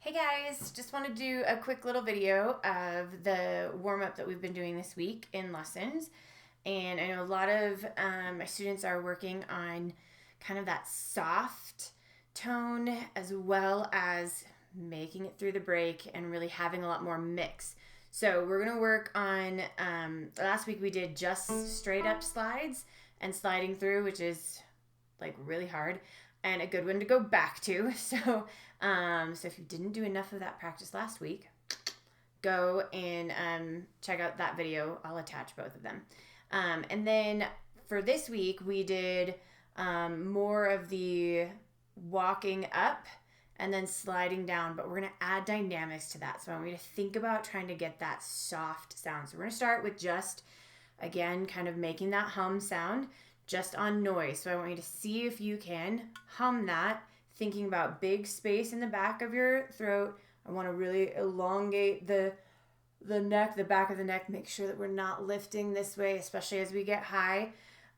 Hey guys, just want to do a quick little video of the warm-up that we've been doing this week in lessons. And I know a lot of my students are working on kind of that soft tone as well as making it through the break and really having a lot more mix. So we're going to work on, last week we did just straight up slides and sliding through, which is like really hard and a good one to go back to. So if you didn't do enough of that practice last week, go and check out that video. I'll attach both of them. And then for this week, we did more of the walking up and then sliding down, but we're going to add dynamics to that. So I want you to think about trying to get that soft sound. So we're going to start with just, again, kind of making that hum sound just on noise. So I want you to see if you can hum that, thinking about big space in the back of your throat. I want to really elongate the neck, the back of the neck, make sure that we're not lifting this way, especially as we get high.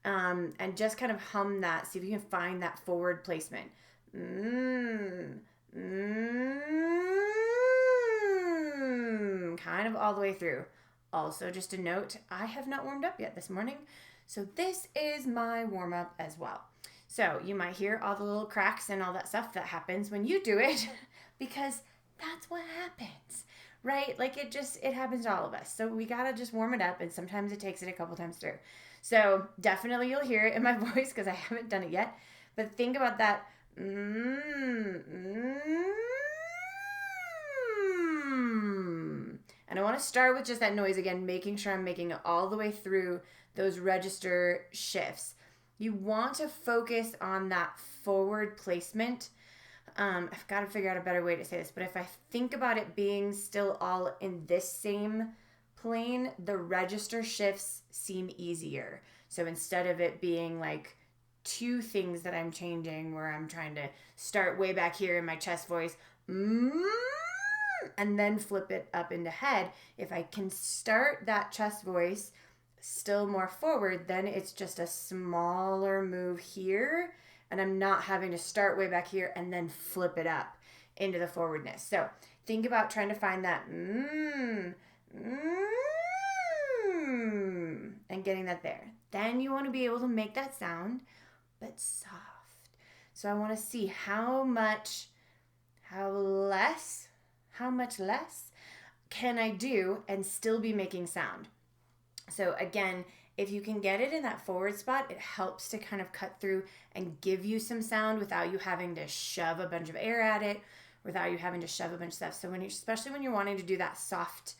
And just kind of hum that, see if you can find that forward placement. Kind of all the way through. Also, just a note, I have not warmed up yet this morning, so this is my warm-up as well. So you might hear all the little cracks and all that stuff that happens when you do it because that's what happens, right? Like it happens to all of us. So we gotta just warm it up, and sometimes it takes it a couple times through. So definitely you'll hear it in my voice because I haven't done it yet. But think about that. And I want to start with just that noise again, making sure I'm making it all the way through those register shifts. You want to focus on that forward placement. I've got to figure out a better way to say this, but if I think about it being still all in this same plane, the register shifts seem easier. So instead of it being like two things that I'm changing where I'm trying to start way back here in my chest voice, and then flip it up into head, if I can start that chest voice still more forward, then it's just a smaller move here, and I'm not having to start way back here and then flip it up into the forwardness. So think about trying to find that and getting that there. Then you want to be able to make that sound, but soft. So I want to see how much less can I do and still be making sound. So again, if you can get it in that forward spot, it helps to kind of cut through and give you some sound without you having to shove a bunch of air at it, without you having to shove a bunch of stuff. So especially when you're wanting to do that soft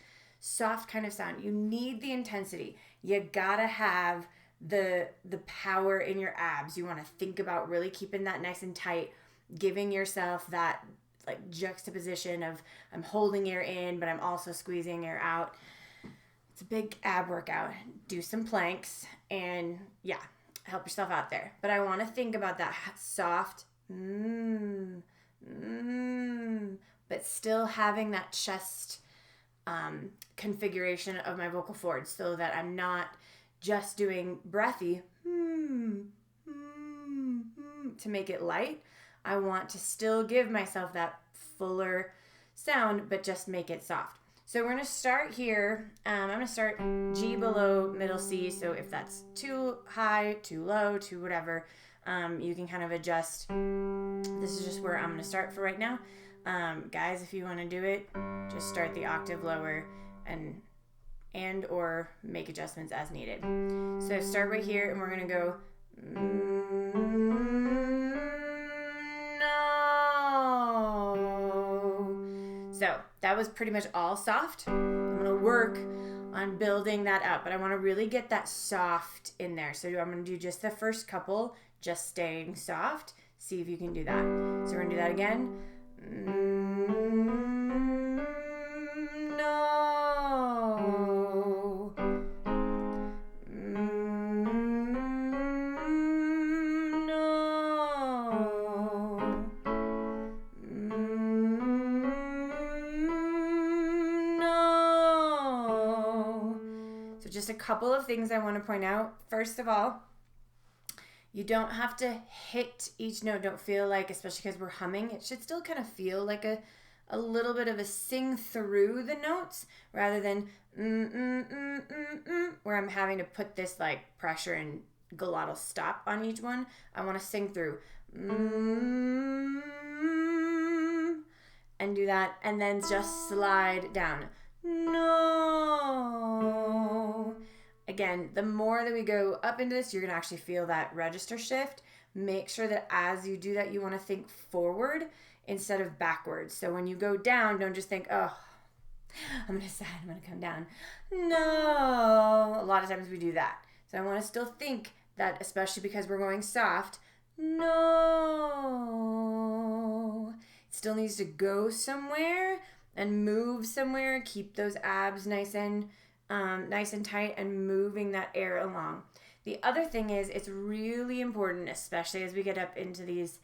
kind of sound, you need the intensity. You gotta have the power in your abs. You want to think about really keeping that nice and tight, giving yourself that like juxtaposition of I'm holding air in, but I'm also squeezing air out. It's a big ab workout. Do some planks and yeah, help yourself out there. But I want to think about that soft, but still having that chest configuration of my vocal cords so that I'm not just doing breathy to make it light. I want to still give myself that fuller sound, but just make it soft. So we're going to start here. I'm going to start G below middle C. So if that's too high, too low, too whatever, you can kind of adjust. This is just where I'm going to start for right now. Guys, if you want to do it, just start the octave lower and or make adjustments as needed. So start right here, and we're going to go So that was pretty much all soft. I'm going to work on building that up, but I want to really get that soft in there. So I'm going to do just the first couple, just staying soft. See if you can do that. So we're going to do that again. Just a couple of things I want to point out. First of all, you don't have to hit each note. Don't feel like, especially because we're humming, it should still kind of feel like a a little bit of a sing through the notes rather than where I'm having to put this like pressure and glottal stop on each one. I want to sing through and do that, and then just slide down. No. Again, the more that we go up into this, you're going to actually feel that register shift. Make sure that as you do that, you want to think forward instead of backwards. So when you go down, don't just think, oh, I'm going to slide, I'm going to come down. No. A lot of times we do that. So I want to still think that, especially because we're going soft, no. It still needs to go somewhere and move somewhere. Keep those abs nice and tight and moving that air along. The other thing is, it's really important, especially as we get up into these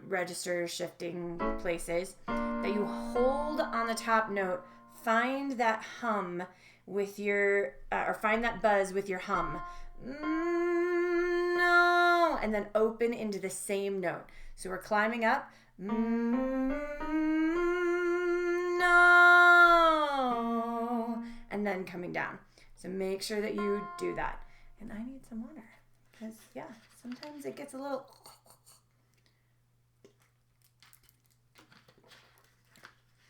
register shifting places, that you hold on the top note, find that hum with your, or find that buzz with your hum. No, and then open into the same note. So we're climbing up. No, and then coming down. So make sure that you do that. And I need some water because, yeah, sometimes it gets a little.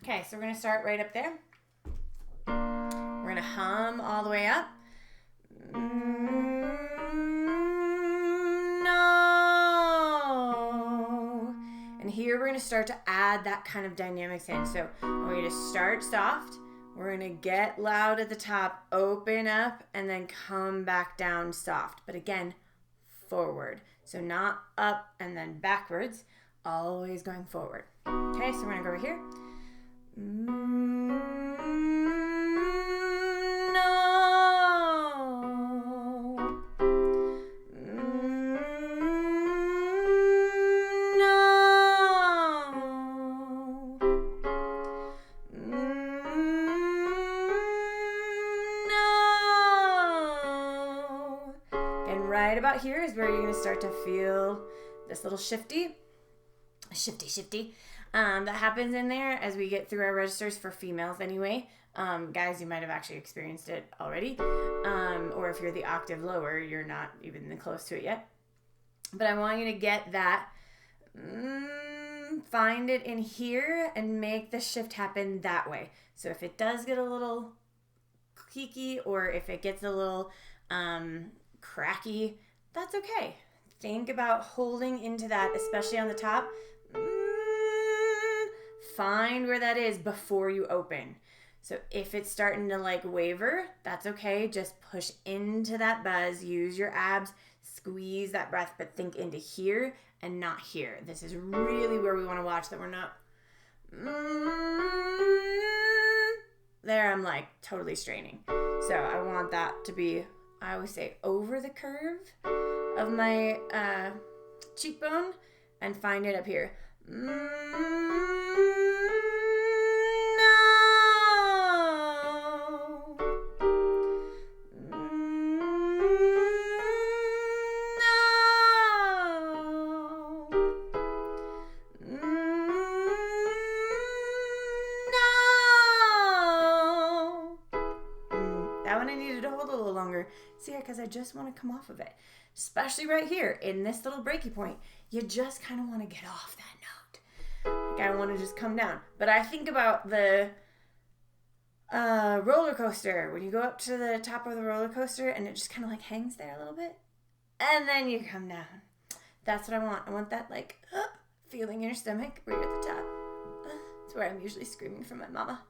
Okay, so we're going to start right up there. We're going to hum all the way up. No. And here we're going to start to add that kind of dynamics in. So we're going to start soft. We're going to get loud at the top, open up, and then come back down soft. But again, forward. So not up and then backwards, always going forward. Okay, so we're going to go over here. No. Right about here is where you're going to start to feel this little shifty that happens in there as we get through our registers for females anyway. Guys, you might have actually experienced it already. Or if you're the octave lower, you're not even close to it yet. But I want you to get that, find it in here and make the shift happen that way. So if it does get a little creaky or if it gets a little cracky, that's okay. Think about holding into that, especially on the top. Find where that is before you open. So if it's starting to like waver, that's okay. Just push into that buzz, use your abs, squeeze that breath, but think into here and not here. This is really where we want to watch that we're not there. I'm like totally straining. So I want that to be, I always say, over the curve of my cheekbone and find it up here. No. That one I needed to hold a little longer. See, because I just want to come off of it. Especially right here in this little breaky point. You just kind of want to get off that note. Like I want to just come down. But I think about the roller coaster. When you go up to the top of the roller coaster and it just kind of like hangs there a little bit. And then you come down. That's what I want. I want that like feeling in your stomach where you're at the top. It's where I'm usually screaming from my mama.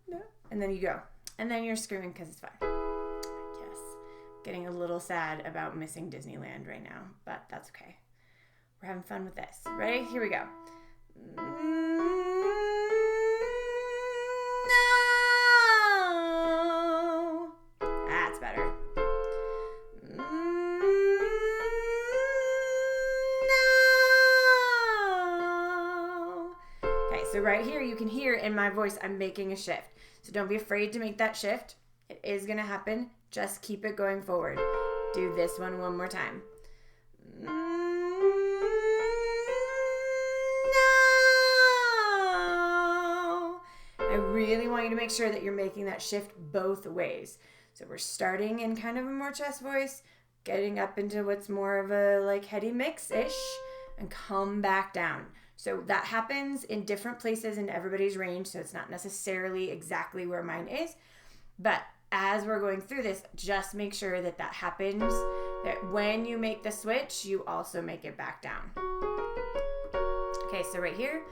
No. And then you go. And then you're screaming because it's fun. Yes. Getting a little sad about missing Disneyland right now, but that's okay. We're having fun with this. Ready? Here we go. No. That's better. No. Okay, so right here you can hear in my voice I'm making a shift. So don't be afraid to make that shift. It is going to happen. Just keep it going forward. Do this one more time. No. really want you to make sure that you're making that shift both ways. So we're starting in kind of a more chest voice, getting up into what's more of a like heady mix-ish, and come back down. So that happens in different places in everybody's range, so it's not necessarily exactly where mine is. But as we're going through this, just make sure that that happens, that when you make the switch, you also make it back down. Okay, so right here.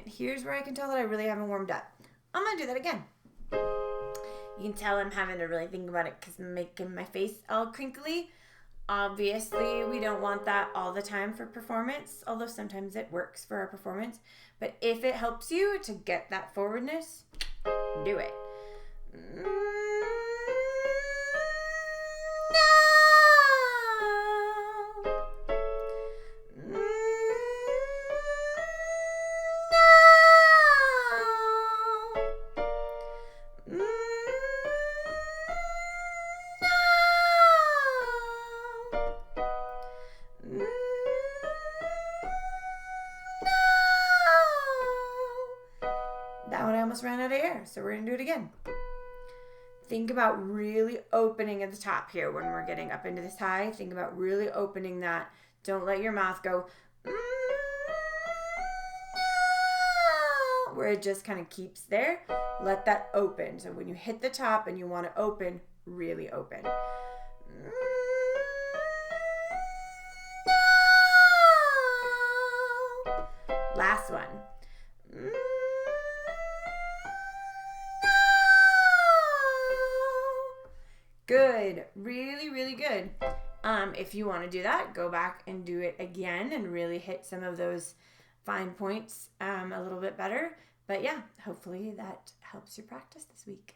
Here's where I can tell that I really haven't warmed up. I'm gonna do that again. You can tell I'm having to really think about it because I'm making my face all crinkly. Obviously, we don't want that all the time for performance, although sometimes it works for our performance. But if it helps you to get that forwardness, do it. That one I almost ran out of air, so we're going to do it again. Think about really opening at the top here when we're getting up into this high. Think about really opening that. Don't let your mouth go where it just kind of keeps there. Let that open. So when you hit the top and you want to open, really open. Last one. Good. Really, really good. If you want to do that, go back and do it again and really hit some of those fine points a little bit better. But yeah, hopefully that helps your practice this week.